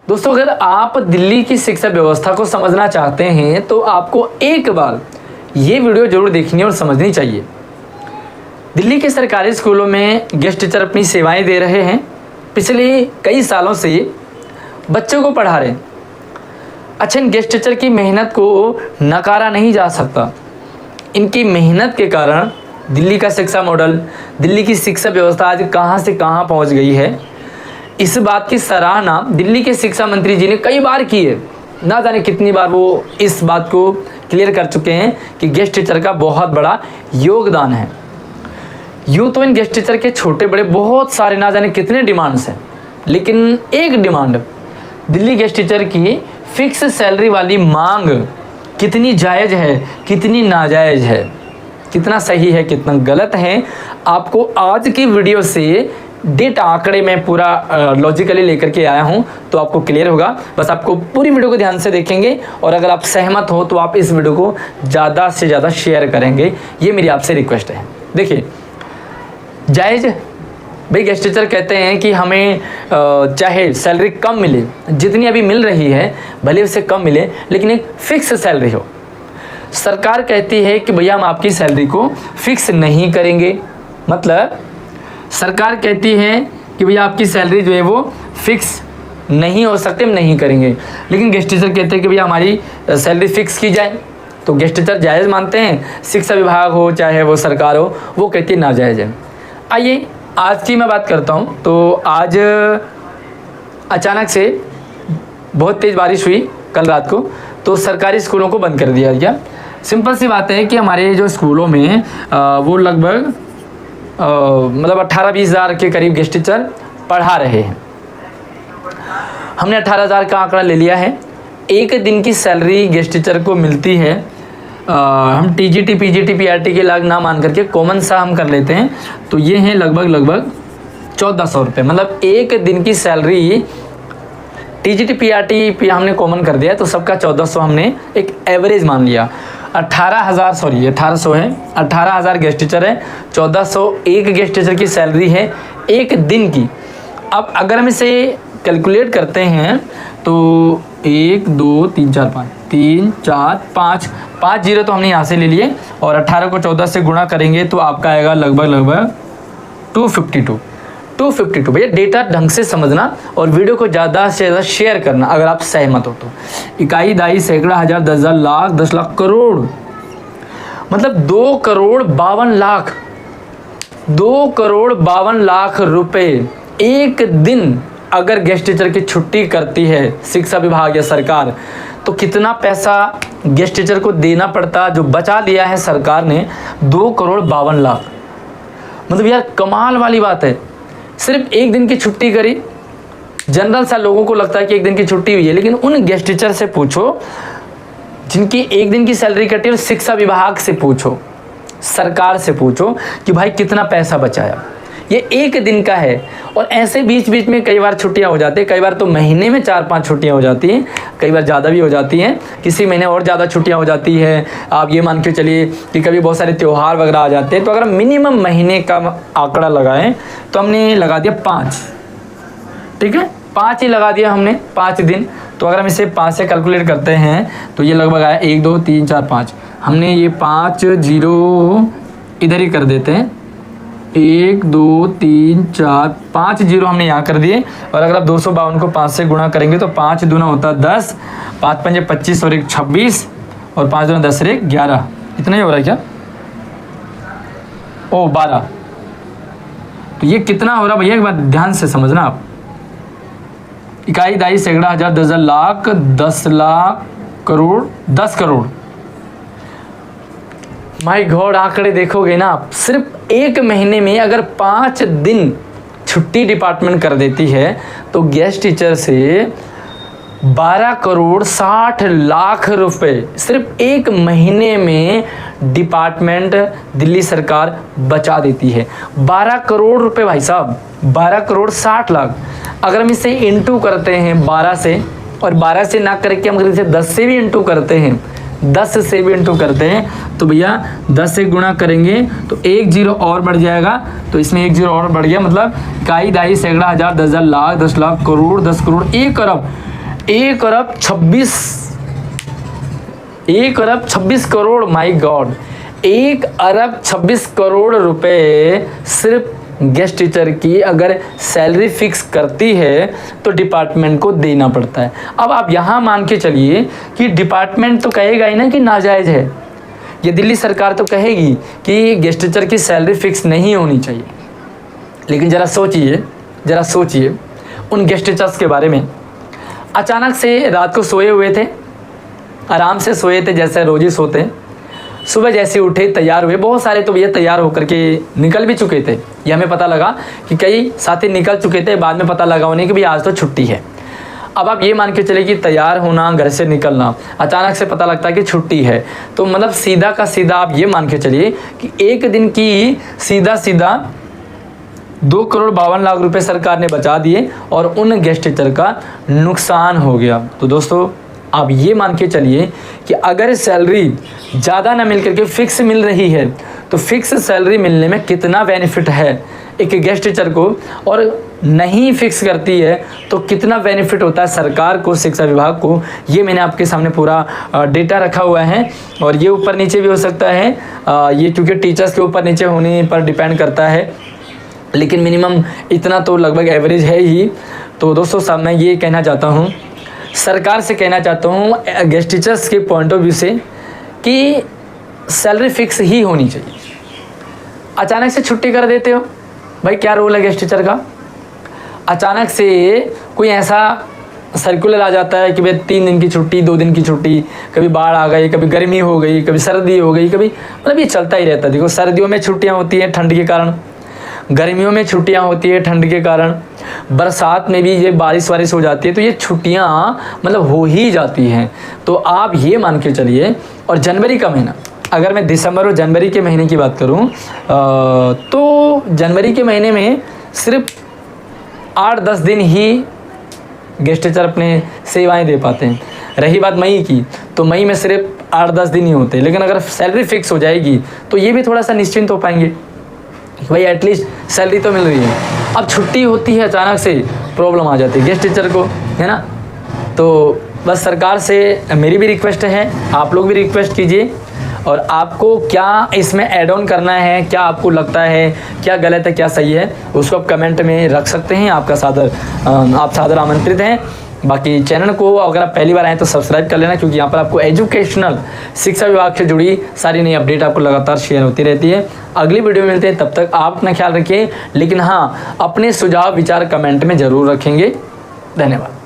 दोस्तों, अगर आप दिल्ली की शिक्षा व्यवस्था को समझना चाहते हैं तो आपको एक बार ये वीडियो जरूर देखनी और समझनी चाहिए। दिल्ली के सरकारी स्कूलों में गेस्ट टीचर अपनी सेवाएं दे रहे हैं। पिछले कई सालों से बच्चों को पढ़ा रहे हैं। अच्छा, इन गेस्ट टीचर की मेहनत को नकारा नहीं जा सकता। इनकी मेहनत के कारण दिल्ली का शिक्षा मॉडल, दिल्ली की शिक्षा व्यवस्था आज कहाँ से कहाँ पहुँच गई है। इस बात की सराहना दिल्ली के शिक्षा मंत्री जी ने कई बार की है। ना जाने कितनी बार वो इस बात को क्लियर कर चुके हैं कि गेस्ट टीचर का बहुत बड़ा योगदान है। यूँ तो इन गेस्ट टीचर के छोटे बड़े बहुत सारे ना जाने कितने डिमांड्स हैं, लेकिन एक डिमांड दिल्ली गेस्ट टीचर की फिक्स सैलरी वाली मांग कितनी जायज़ है, कितनी नाजायज़ है, कितना सही है, कितना गलत है, आपको आज की वीडियो से डेटा आंकड़े में पूरा लॉजिकली लेकर के आया हूं तो आपको क्लियर होगा। बस आपको पूरी वीडियो को ध्यान से देखेंगे और अगर आप सहमत हो तो आप इस वीडियो को ज़्यादा से ज़्यादा शेयर करेंगे, ये मेरी आपसे रिक्वेस्ट है। देखिए, जायज़ भाई, गेस्ट टीचर कहते हैं कि हमें चाहे सैलरी कम मिले, जितनी अभी मिल रही है भले उससे कम मिले, लेकिन एक फिक्स सैलरी हो। सरकार कहती है कि भैया हम आपकी सैलरी को फिक्स नहीं करेंगे। मतलब सरकार कहती है कि भैया आपकी सैलरी जो है वो फिक्स नहीं हो सकती, हम नहीं करेंगे, लेकिन गेस्ट टीचर कहते हैं कि भैया हमारी सैलरी फिक्स की जाए। तो गेस्ट टीचर जायज़ मानते हैं, शिक्षा विभाग हो चाहे वो सरकार हो वो कहती है नाजायज़ है। आइए आज की मैं बात करता हूँ। तो आज अचानक से बहुत तेज़ बारिश हुई कल रात को, तो सरकारी स्कूलों को बंद कर दिया गया। सिंपल सी बात है कि हमारे जो स्कूलों में वो लगभग मतलब 18-20 हज़ार के करीब गेस्ट टीचर पढ़ा रहे हैं। हमने 18,000 का आंकड़ा ले लिया है। एक दिन की सैलरी गेस्ट टीचर को मिलती है, हम टीजीटी पीजीटी पीआरटी के लाग ना मान करके कॉमन सा हम कर लेते हैं, तो ये हैं लगभग 1400 रुपये। मतलब एक दिन की सैलरी टीजीटी पीआरटी पे हमने कॉमन कर दिया तो सबका 1400 हमने एक एवरेज मान लिया। 1800 है, 18,000 गेस्ट टीचर है, 1400 एक गेस्ट टीचर की सैलरी है एक दिन की। अब अगर हम इसे कैलकुलेट करते हैं तो 1 2 3 4 5 3 4 5 जीरो तो हमने यहाँ से ले लिए और 18 को 14 से गुणा करेंगे तो आपका आएगा लगभग 252। भैया डेटा ढंग से समझना और वीडियो को ज़्यादा से ज़्यादा शेयर करना अगर आप सहमत हो तो। इकाई, दाई, सैकड़ा, हज़ार, 10,000, लाख, 10 लाख, करोड़, मतलब 2,52,00,000 रुपए एक दिन अगर गेस्ट टीचर की छुट्टी करती है शिक्षा विभाग या सरकार, तो कितना पैसा गेस्ट टीचर को देना पड़ता। जो बचा लिया है सरकार ने 2,52,00,000। मतलब यार कमाल वाली बात है। सिर्फ एक दिन की छुट्टी करी। जनरल सा लोगों को लगता है कि एक दिन की छुट्टी हुई है, लेकिन उन गेस्ट टीचर से पूछो जिनकी एक दिन की सैलरी कटी, और शिक्षा विभाग से पूछो, सरकार से पूछो कि भाई कितना पैसा बचाया। ये एक दिन का है और ऐसे बीच बीच में कई बार छुट्टियां हो जाती है, कई बार तो महीने में 4-5 छुट्टियां हो जाती हैं, कई बार ज़्यादा भी हो जाती हैं, किसी महीने और ज़्यादा छुट्टियां हो जाती है। आप ये मान के चलिए कि कभी बहुत सारे त्यौहार वगैरह आ जाते हैं। तो अगर मिनिमम महीने का आंकड़ा लगाएं तो हमने लगा दिया 5, ठीक है, 5 ही लगा दिया हमने, 5 दिन। तो अगर हम इसे 5 से कैलकुलेट करते हैं तो ये लगभग आया 1 2 3 4 5। हमने ये 5 जीरो इधर ही कर देते हैं, 1 2 3 4 5 जीरो हमने यहाँ कर दिए। और अगर आप 252 को 5 से गुणा करेंगे तो 5 दूना होता है 10, 5 पंजे 25 और 1 26 और 5 दूना 10 और 1 11। इतना ही हो रहा है क्या? ओ 12। तो ये कितना हो रहा भैया एक बार ध्यान से समझना आप। इकाई, दाई, सैकड़ा, हज़ार, 10,000, लाख, 10 लाख, करोड़, 10 करोड़। माय गॉड, आंकड़े देखोगे ना आप, सिर्फ एक महीने में अगर 5 दिन छुट्टी डिपार्टमेंट कर देती है तो गेस्ट टीचर से 12,60,00,000 रुपए सिर्फ एक महीने में डिपार्टमेंट दिल्ली सरकार बचा देती है। 12 करोड़ रुपए भाई साहब, 12,60,00,000। अगर हम इसे इंटू करते हैं 12 से, और 12 से ना करके हम अगर इसे 10 से भी इंटू करते हैं, 10 से भी इंटू करते हैं तो भैया 10 से गुणा करेंगे तो 1 जीरो और बढ़ जाएगा। तो इसमें 1 जीरो और बढ़ गया, मतलब इकाई, दाई, सैकड़ा, हज़ार, 10,000, लाख, 10 लाख, करोड़, 10 करोड़, 1 अरब। 1 अरब 26 करोड़, माय गॉड, 1 अरब 26 करोड़ रुपए सिर्फ गेस्ट टीचर की अगर सैलरी फिक्स करती है तो डिपार्टमेंट को देना पड़ता है। अब आप यहाँ मान के चलिए कि डिपार्टमेंट तो कहेगा ही ना कि नाजायज़ है, ये दिल्ली सरकार तो कहेगी कि गेस्ट टीचर की सैलरी फिक्स नहीं होनी चाहिए। लेकिन ज़रा सोचिए उन गेस्ट टीचर्स के बारे में। अचानक से रात को सोए हुए थे, आराम से सोए थे जैसे रोज़ ही सोते हैं। सुबह जैसे उठे, तैयार हुए, बहुत सारे तो भैया तैयार होकर के निकल भी चुके थे। ये हमें पता लगा कि कई साथी निकल चुके थे, बाद में पता लगा उन्हें कि भाई आज तो छुट्टी है। अब आप ये मान के चले कि तैयार होना, घर से निकलना, अचानक से पता लगता है कि छुट्टी है, तो मतलब सीधा का सीधा आप ये मान के चलिए कि एक दिन की सीधा 2 करोड़ 52 लाख रुपए सरकार ने बचा दिए और उन गेस्ट टीचर का नुकसान हो गया। तो दोस्तों आप ये मान के चलिए कि अगर सैलरी ज़्यादा ना मिल करके फिक्स मिल रही है तो फिक्स सैलरी मिलने में कितना बेनिफिट है एक गेस्ट टीचर को, और नहीं फिक्स करती है तो कितना बेनिफिट होता है सरकार को, शिक्षा विभाग को। ये मैंने आपके सामने पूरा डेटा रखा हुआ है और ये ऊपर नीचे भी हो सकता है, ये क्योंकि टीचर्स के ऊपर नीचे होने पर डिपेंड करता है, लेकिन मिनिमम इतना तो लगभग एवरेज है ही। तो दोस्तों साहब मैं ये कहना चाहता हूँ, सरकार से कहना चाहता हूँ गेस्ट टीचर्स के पॉइंट ऑफ व्यू से कि सैलरी फिक्स ही होनी चाहिए। अचानक से छुट्टी कर देते हो, भाई क्या रोल है गेस्ट टीचर का? अचानक से कोई ऐसा सर्कुलर आ जाता है कि भाई 3 दिन की छुट्टी, 2 दिन की छुट्टी, कभी बाढ़ आ गई, कभी गर्मी हो गई, कभी सर्दी हो गई, कभी मतलब ये चलता ही रहता है। देखो सर्दियों में छुट्टियाँ होती हैं ठंड के कारण, गर्मियों में छुट्टियां होती है ठंड के कारण, बरसात में भी ये बारिश हो जाती है, तो ये छुट्टियां मतलब हो ही जाती हैं। तो आप ये मान के चलिए, और जनवरी का महीना, अगर मैं दिसंबर और जनवरी के महीने की बात करूं तो जनवरी के महीने में सिर्फ 8-10 दिन ही गेस्ट टीचर अपने सेवाएं दे पाते हैं। रही बात मई की, तो मई में सिर्फ 8-10 दिन ही होते हैं। लेकिन अगर सैलरी फिक्स हो जाएगी तो ये भी थोड़ा सा निश्चिंत हो पाएंगे, भाई एटलीस्ट सैलरी तो मिल रही है। अब छुट्टी होती है, अचानक से प्रॉब्लम आ जाती है गेस्ट टीचर को, है ना। तो बस सरकार से मेरी भी रिक्वेस्ट है, आप लोग भी रिक्वेस्ट कीजिए, और आपको क्या इसमें ऐड ऑन करना है, क्या आपको लगता है क्या गलत है क्या सही है, उसको आप कमेंट में रख सकते हैं। आप सादर आमंत्रित हैं। बाकी चैनल को अगर आप पहली बार आए तो सब्सक्राइब कर लेना, क्योंकि यहाँ पर आपको एजुकेशनल शिक्षा विभाग से जुड़ी सारी नई अपडेट आपको लगातार शेयर होती रहती है। अगली वीडियो में मिलते हैं, तब तक आप अपना ख्याल रखिए, लेकिन हाँ अपने सुझाव विचार कमेंट में ज़रूर रखेंगे। धन्यवाद।